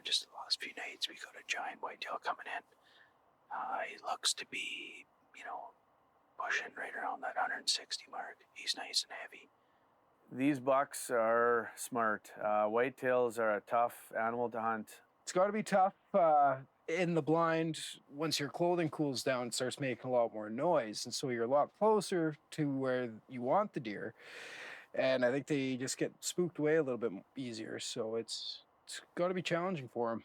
just the last few nights, we got a giant whitetail coming in. He looks to be, pushing right around that 160 mark. He's nice and heavy. These bucks are smart. Whitetails are a tough animal to hunt. It's got to be tough in the blind. Once your clothing cools down, it starts making a lot more noise, and so you're a lot closer to where you want the deer. And I think they just get spooked away a little bit easier, so it's got to be challenging for them.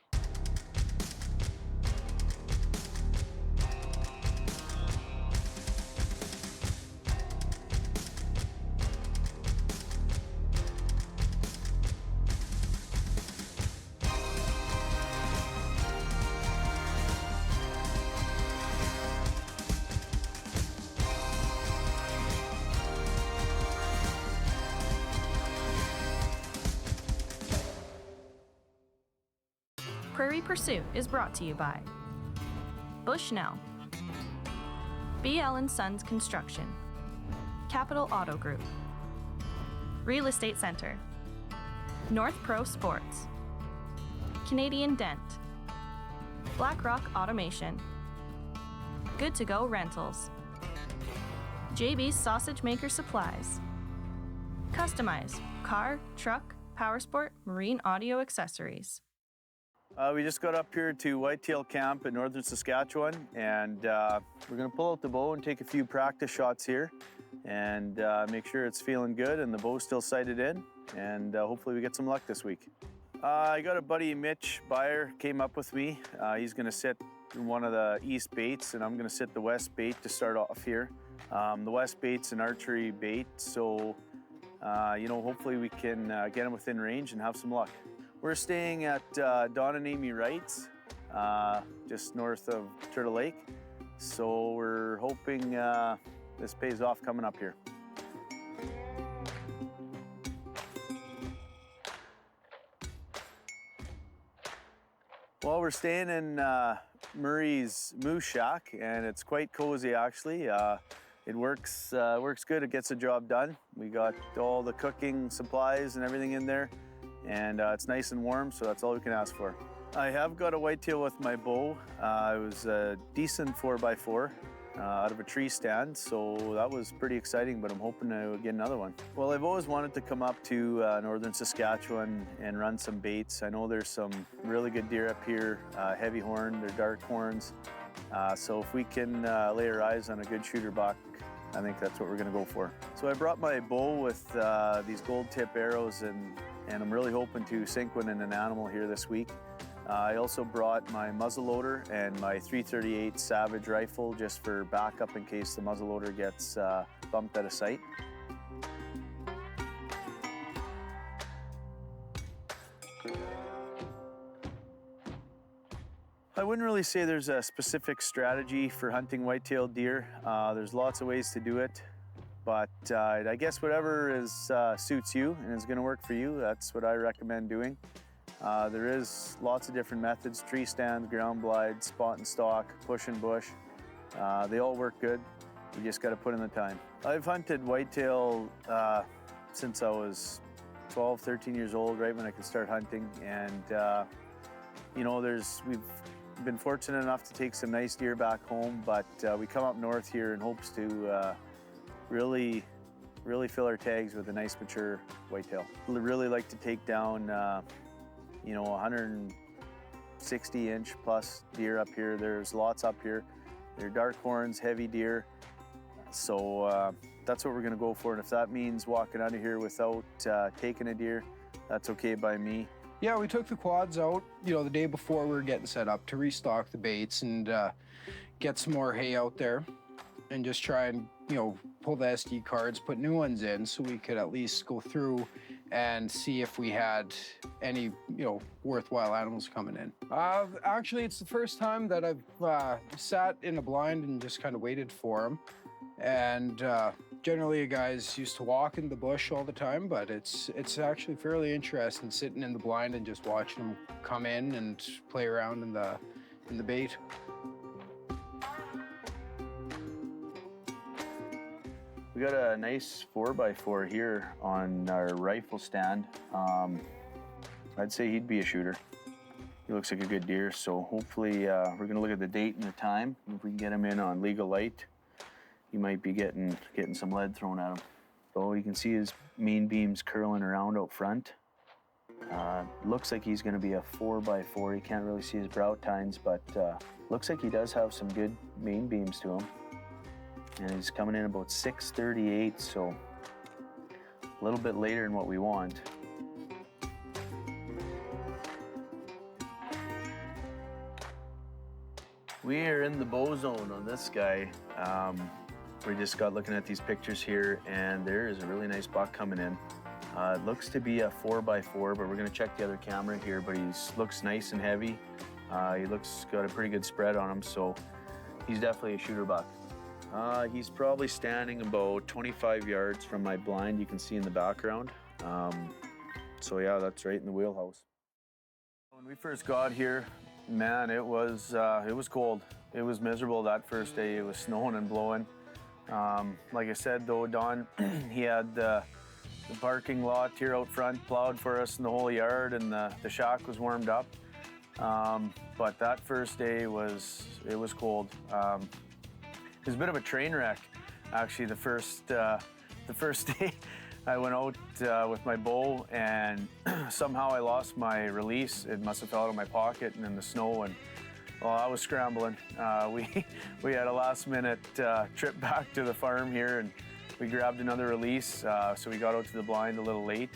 Prairie Pursuit is brought to you by Bushnell, BL & Sons Construction, Capital Auto Group, Real Estate Center, North Pro Sports, Canadian Dent, BlackRock Automation, Good To Go Rentals, JB's Sausage Maker Supplies, Customize Car, Truck, Powersport, Marine Audio Accessories. We just got up here to Whitetail Camp in northern Saskatchewan, and we're going to pull out the bow and take a few practice shots here and make sure it's feeling good and the bow's still sighted in, and hopefully we get some luck this week. I got a buddy, Mitch Byer, came up with me. He's going to sit in one of the east baits, and I'm going to sit the west bait to start off here. The west bait's an archery bait, so hopefully we can get him within range and have some luck. We're staying at Don and Amy Wright's, just north of Turtle Lake. So we're hoping this pays off coming up here. Well, we're staying in Murray's Moose Shack, and it's quite cozy actually. It works good, it gets the job done. We got all the cooking supplies and everything in there. And it's nice and warm, so that's all we can ask for. I have got a whitetail with my bow. It was a decent 4x4 out of a tree stand, so that was pretty exciting, but I'm hoping to get another one. Well, I've always wanted to come up to northern Saskatchewan and run some baits. I know there's some really good deer up here, heavy horn, they're dark horns. So if we can lay our eyes on a good shooter buck, I think that's what we're gonna go for. So I brought my bow with these gold tip arrows, and I'm really hoping to sink one in an animal here this week. I also brought my muzzleloader and my .338 Savage rifle just for backup in case the muzzleloader gets bumped out of sight. I wouldn't really say there's a specific strategy for hunting white-tailed deer. There's lots of ways to do it. But I guess whatever suits you and is going to work for you, that's what I recommend doing. There is lots of different methods: tree stand, ground glide, spot and stalk, push and bush. They all work good. You just got to put in the time. I've hunted whitetail since I was 12, 13 years old, right when I could start hunting. And we've been fortunate enough to take some nice deer back home, but we come up north here in hopes to really fill our tags with a nice mature whitetail. We really like to take down 160-inch plus deer up here. There's lots up here. They're dark horns, heavy deer. So that's what we're gonna go for. And if that means walking out of here without taking a deer, that's okay by me. Yeah, we took the quads out, the day before we were getting set up to restock the baits and get some more hay out there and just try and, pull the SD cards, put new ones in so we could at least go through and see if we had any, worthwhile animals coming in. Actually, it's the first time that I've sat in a blind and just kind of waited for them. And generally, guys used to walk in the bush all the time, but it's actually fairly interesting sitting in the blind and just watching them come in and play around in the bait. We got a nice 4x4 here on our rifle stand. I'd say he'd be a shooter. he looks like a good deer. So hopefully we're gonna look at the date and the time. If we can get him in on legal light, he might be getting some lead thrown at him. So you can see his main beams curling around out front. Looks like he's going to be a 4x4. You can't really see his brow tines, but looks like he does have some good main beams to him. And he's coming in about 6:38, so a little bit later than what we want. We are in the bow zone on this guy. We just got looking at these pictures here, and there is a really nice buck coming in. It looks to be a 4x4, but we're gonna check the other camera here, but he looks nice and heavy. He looks got a pretty good spread on him, so he's definitely a shooter buck. He's probably standing about 25 yards from my blind, you can see in the background. So yeah, that's right in the wheelhouse. When we first got here, man, it was cold. It was miserable that first day. It was snowing and blowing. Like I said though, Don, he had the parking lot here out front plowed for us in the whole yard, and the shack was warmed up. But that first day it was cold. It was a bit of a train wreck, actually. The first day I went out with my bow, and somehow I lost my release. It must have fell out of my pocket and in the snow, and well, I was scrambling. We had a last-minute trip back to the farm here, and we grabbed another release, so we got out to the blind a little late.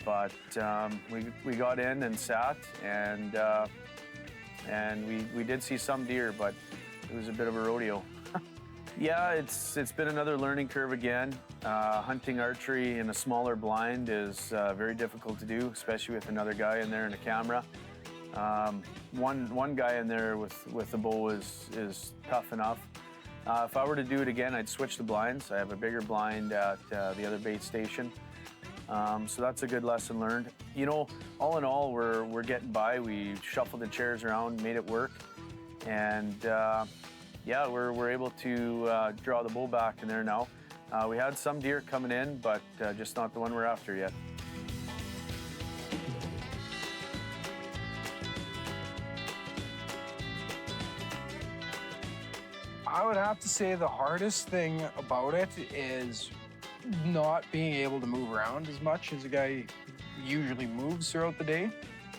But we got in and sat, and we did see some deer, but it was a bit of a rodeo. Yeah, it's been another learning curve again. Hunting archery in a smaller blind is very difficult to do, especially with another guy in there and a camera. One guy in there with the bow is tough enough. If I were to do it again, I'd switch the blinds. I have a bigger blind at the other bait station. So that's a good lesson learned. You know, all in all, we're getting by. We shuffled the chairs around, made it work, and yeah, we're able to draw the bow back in there now. We had some deer coming in, but just not the one we're after yet. I would have to say the hardest thing about it is not being able to move around as much as a guy usually moves throughout the day,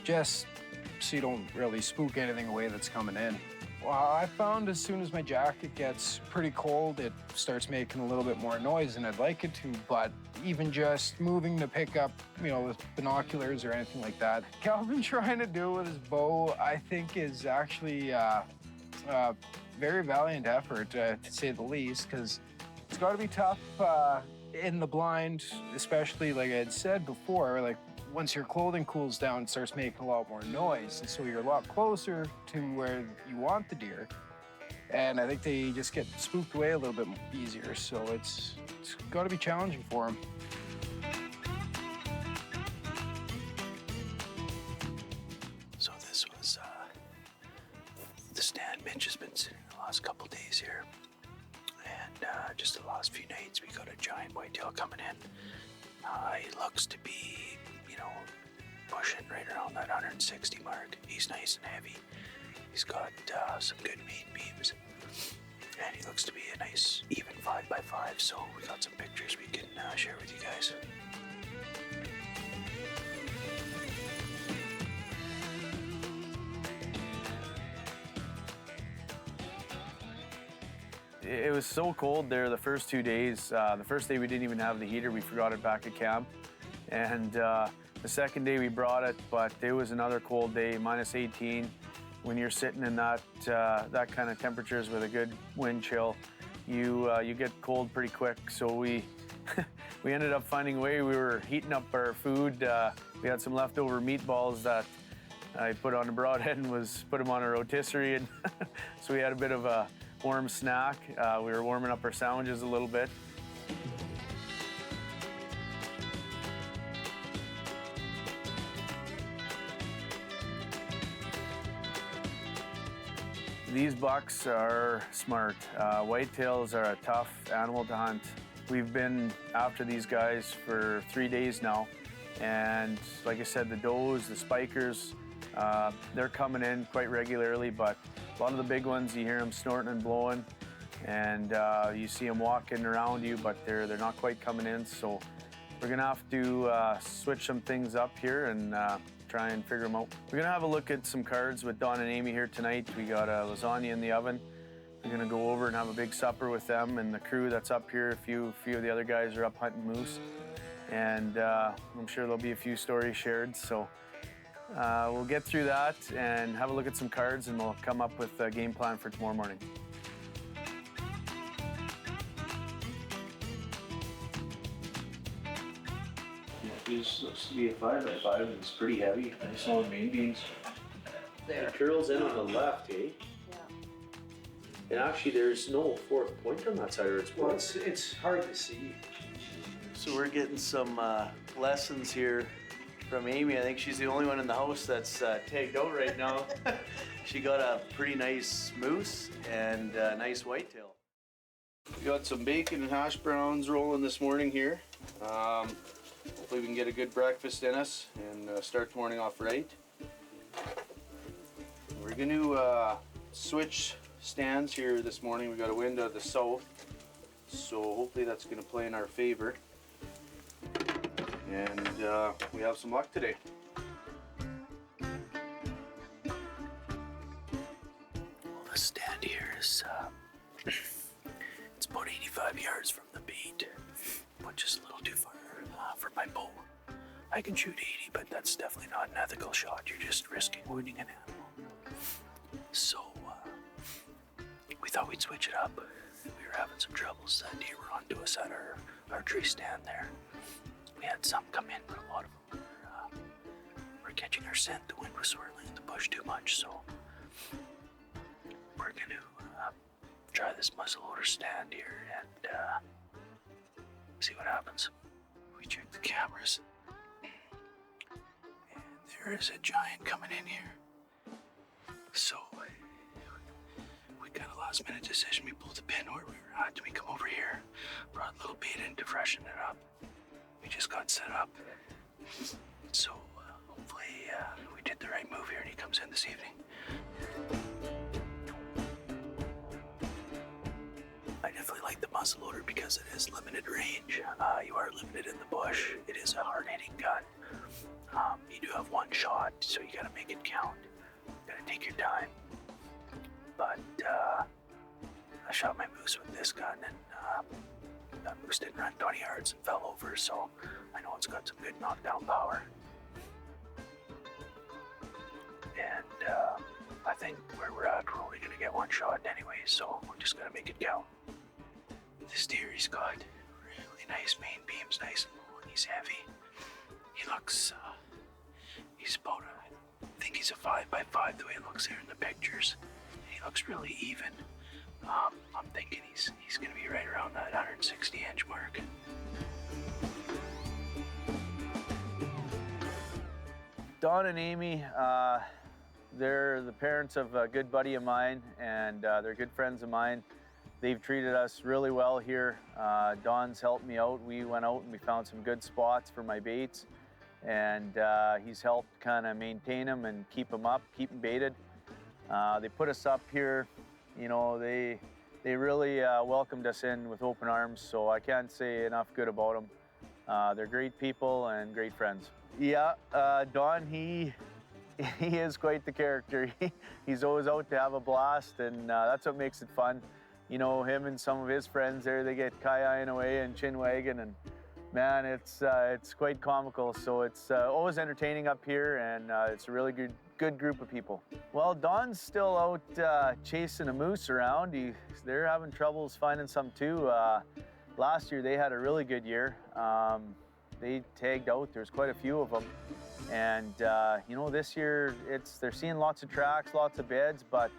just so you don't really spook anything away that's coming in. Well, I found as soon as my jacket gets pretty cold, it starts making a little bit more noise than I'd like it to, but even just moving to pick up, you know, with binoculars or anything like that. Calvin trying to do with his bow, I think is actually very valiant effort, to say the least, because it's got to be tough in the blind, especially like I had said before, like once your clothing cools down, it starts making a lot more noise, and so you're a lot closer to where you want the deer, and I think they just get spooked away a little bit easier, so it's got to be challenging for them. So this was the stand Mitch has been sitting the last couple days here, and just the last few nights we got a giant whitetail coming in. He looks to be, you know, pushing right around that 160 mark. He's nice and heavy. He's got some good main beams, and he looks to be a nice even 5x5. So we got some pictures we can share with you guys. It was so cold there the first 2 days. The first day we didn't even have the heater. We forgot it back at camp. And the second day we brought it, but it was another cold day, minus 18. When you're sitting in that kind of temperatures with a good wind chill, you get cold pretty quick. So we we ended up finding a way. We were heating up our food. We had some leftover meatballs that I put on the broadhead and put them on a rotisserie. And so we had a bit of a warm snack. We were warming up our sandwiches a little bit. These bucks are smart. Whitetails are a tough animal to hunt. We've been after these guys for 3 days now, and like I said, the does, the spikers, They're coming in quite regularly, but a lot of the big ones, you hear them snorting and blowing, and you see them walking around you, but they're not quite coming in. So we're gonna have to switch some things up here and try and figure them out. We're gonna have a look at some cards with Don and Amy here tonight. We got a lasagna in the oven. We're gonna go over and have a big supper with them and the crew that's up here. A few of the other guys are up hunting moose, and I'm sure there'll be a few stories shared. So we'll get through that and have a look at some cards, and we'll come up with a game plan for tomorrow morning. This looks to be a 5x5, and it's pretty heavy. Nice long main beams. There. It curls in on the left, eh? Yeah. And actually, there's no fourth point on that side, or it's Well, it's hard to see. So we're getting some lessons here from Amy. I think she's the only one in the house that's tagged out right now. She got a pretty nice moose and a nice whitetail. We got some bacon and hash browns rolling this morning here. Hopefully we can get a good breakfast in us and start the morning off right. We're going to switch stands here this morning. We got a wind out of the south, so hopefully that's going to play in our favor. And we have some luck today. Well, the stand here is it's about 85 yards from the bait, which is a little too far for my bow. I can shoot 80, but that's definitely not an ethical shot. You're just risking wounding an animal. So we thought we'd switch it up. We were having some troubles. That deer were onto us at our tree stand there. We had some come in, but a lot of them were catching our scent. The wind was swirling in the bush too much, so we're going to try this muzzleloader stand here and see what happens. We check the cameras, and there is a giant coming in here. So we got a last minute decision. We pulled the pin where we were at. We come over here, brought a little bait in to freshen it up. We just got set up. So hopefully we did the right move here and he comes in this evening. I definitely like the muzzleloader because it is limited range. You are limited in the bush. It is a hard-hitting gun. You do have one shot, so you gotta make it count. You gotta take your time. But I shot my moose with this gun, and that moose didn't run 20 yards and fell over, so I know it's got some good knockdown power. And I think where we're at, we're only gonna get one shot anyway, so we're just gonna make it count. This deer, he's got really nice main beams, nice and low, and he's heavy. He looks, he's about I think he's a 5x5 the way it looks here in the pictures. He looks really even. I'm thinking he's gonna be right around that 160-inch mark. Don and Amy, they're the parents of a good buddy of mine, and they're good friends of mine. They've treated us really well here. Don's helped me out. We went out and we found some good spots for my baits, and he's helped kind of maintain them and keep them up, keep them baited. They put us up here. You know, they really welcomed us in with open arms, so I can't say enough good about them. They're great people and great friends. Yeah, Don, he is quite the character. He's always out to have a blast, and that's what makes it fun. You know, him and some of his friends there, they get kayaking away and chin wagging, and man, it's quite comical. So it's always entertaining up here, and it's a really good group of people. Well, Don's still out chasing a moose around. They're having troubles finding some too. Last year they had a really good year. They tagged out. There's quite a few of them, and you know, this year they're seeing lots of tracks, lots of beds, but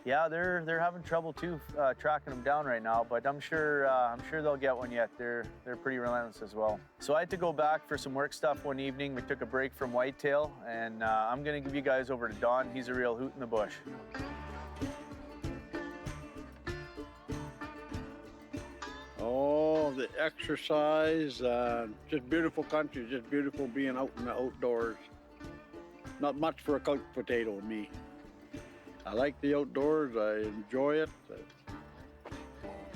yeah, they're having trouble too tracking them down right now. But I'm sure they'll get one yet. They're pretty relentless as well. So I had to go back for some work stuff one evening. We took a break from whitetail, and I'm gonna give you guys over to Don. He's a real hoot in the bush. Oh, the exercise, just beautiful country, just beautiful being out in the outdoors. not much for a couch potato, me. I like the outdoors, I enjoy it.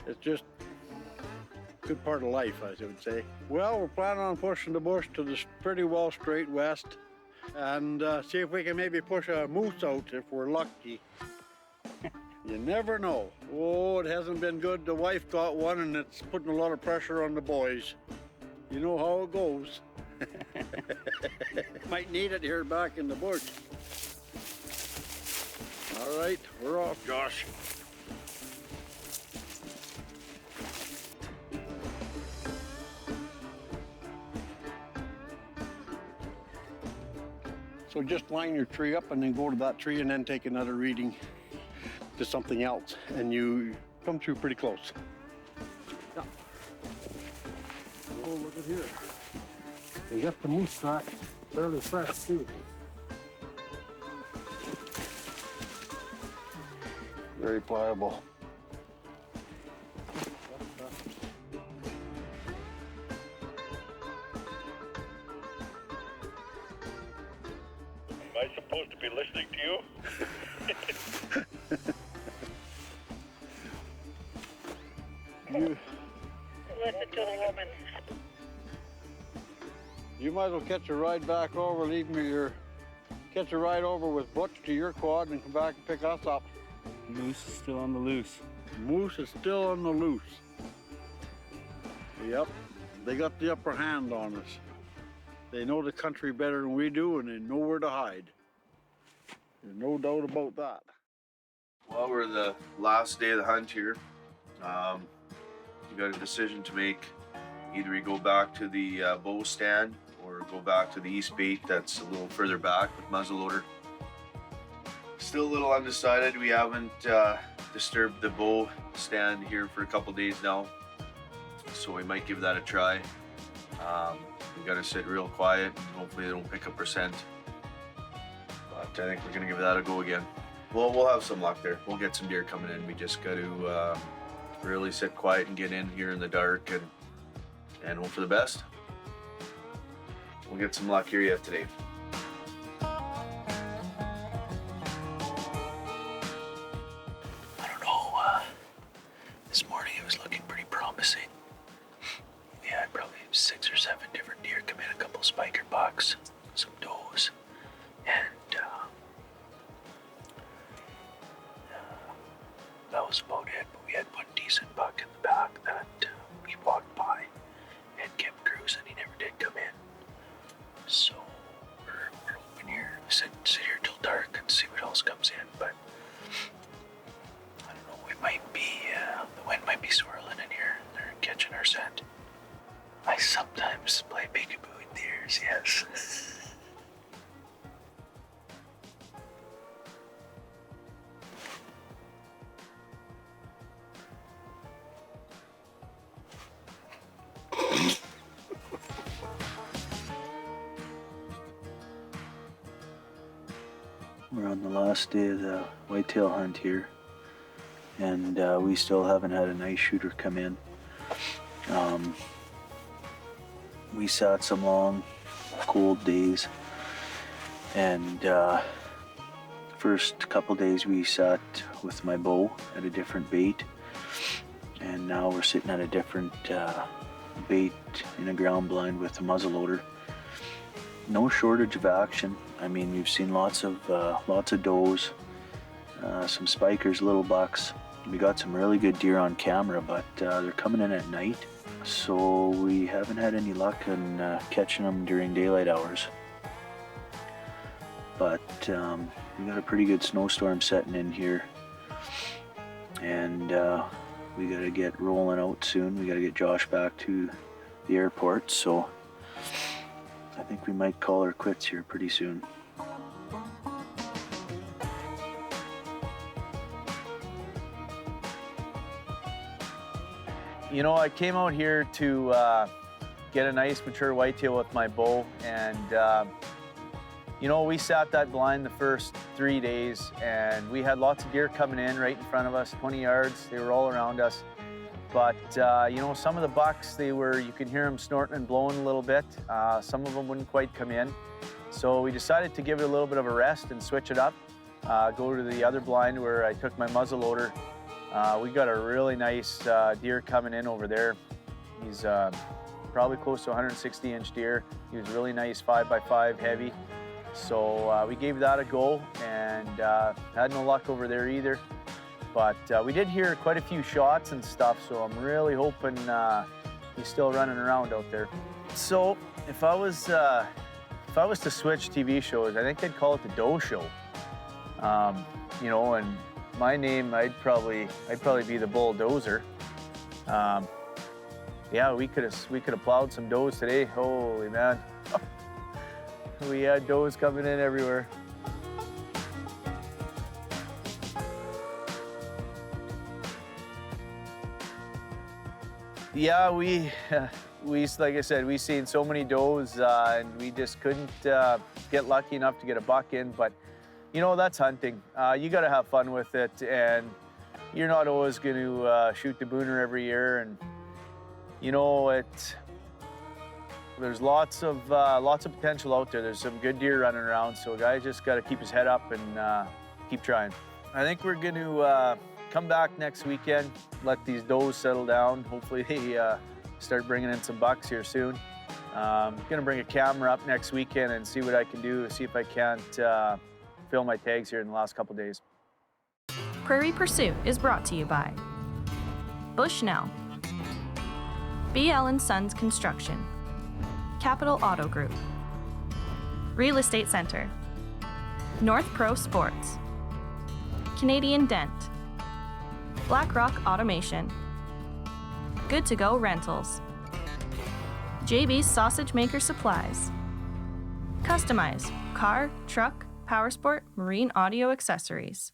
It's just a good part of life, I would say. Well, we're planning on pushing the bush to the pretty well straight west and see if we can maybe push a moose out if we're lucky. You never know. Oh, it hasn't been good. The wife got one and it's putting a lot of pressure on the boys. You know how it goes. Might need it here back in the bush. All right, we're off, Josh. So just line your tree up and then go to that tree and then take another reading to something else, and you come through pretty close. Yeah. Oh, look at here. They got the moose track fairly fresh too. Very pliable. Am I supposed to be listening to you? Listen to the woman. You might as well catch a ride back over, catch a ride over with Butch to your quad and come back and pick us up. Moose is still on the loose. Moose is still on the loose. Yep, they got the upper hand on us. They know the country better than we do, and they know where to hide. There's no doubt about that. Well, we're the last day of the hunt here. You got a decision to make. Either we go back to the bow stand or go back to the east bait that's a little further back with muzzleloader. Still a little undecided. We haven't disturbed the bow stand here for a couple days now, so we might give that a try. We got to sit real quiet and hopefully they don't pick up our scent. But I think we're gonna give that a go again. Well, we'll have some luck there. We'll get some deer coming in. We just got to really sit quiet and get in here in the dark and hope for the best. We'll get some luck here yet today. I don't know, this morning it was looking pretty promising. We had probably 6 or 7 different deer come in, a couple spiker bucks, some does, and that was about it. But we had one decent buck in the back that we walked by and kept cruising. He never did come in. So we're hoping here, sit here till dark and see what else comes in. But I don't know, it might be, the wind might be swirling in here. They're catching our scent. I sometimes play peekaboo with deers, yes. We're on the last day of the whitetail hunt here, and we still haven't had a nice shooter come in. We sat some long, cold days, and first couple days we sat with my bow at a different bait, and now we're sitting at a different bait in a ground blind with a muzzleloader. No shortage of action. I mean, we've seen lots of does, some spikers, little bucks. We got some really good deer on camera, but they're coming in at night, so we haven't had any luck in catching them during daylight hours. But we got a pretty good snowstorm setting in here, and we got to get rolling out soon. We got to get Josh back to the airport, so I think we might call her quits here pretty soon. You know, I came out here to get a nice mature whitetail with my bow, and you know, we sat that blind the first 3 days, and we had lots of deer coming in right in front of us, 20 yards. They were all around us. But you know, some of the bucks, you could hear them snorting and blowing a little bit. Some of them wouldn't quite come in. So we decided to give it a little bit of a rest and switch it up. Go to the other blind where I took my muzzleloader. We got a really nice deer coming in over there. He's probably close to 160-inch deer. He was really nice 5x5 heavy. So we gave that a go and had no luck over there either. But we did hear quite a few shots and stuff, so I'm really hoping he's still running around out there. So if I was to switch TV shows, I think I'd call it the Doe Show. You know, and my name, I'd probably be the Bulldozer. Yeah, we could have plowed some does today. Holy man, we had does coming in everywhere. Yeah, we like I said, we seen so many does, and we just couldn't get lucky enough to get a buck in. But you know, that's hunting. You got to have fun with it, and you're not always going to shoot the booner every year. And you know, there's lots of potential out there. There's some good deer running around, so a guy just got to keep his head up and keep trying. I think we're going to come back next weekend, let these does settle down. Hopefully they start bringing in some bucks here soon. I'm going to bring a camera up next weekend and see what I can do, see if I can't film my tags here in the last couple days. Prairie Pursuit is brought to you by Bushnell, BL & Sons Construction, Capital Auto Group, Real Estate Center, North Pro Sports, Canadian Dent, Black Rock Automation, Good To Go Rentals, JB's Sausage Maker Supplies, Customize car, truck, powersport, marine audio accessories.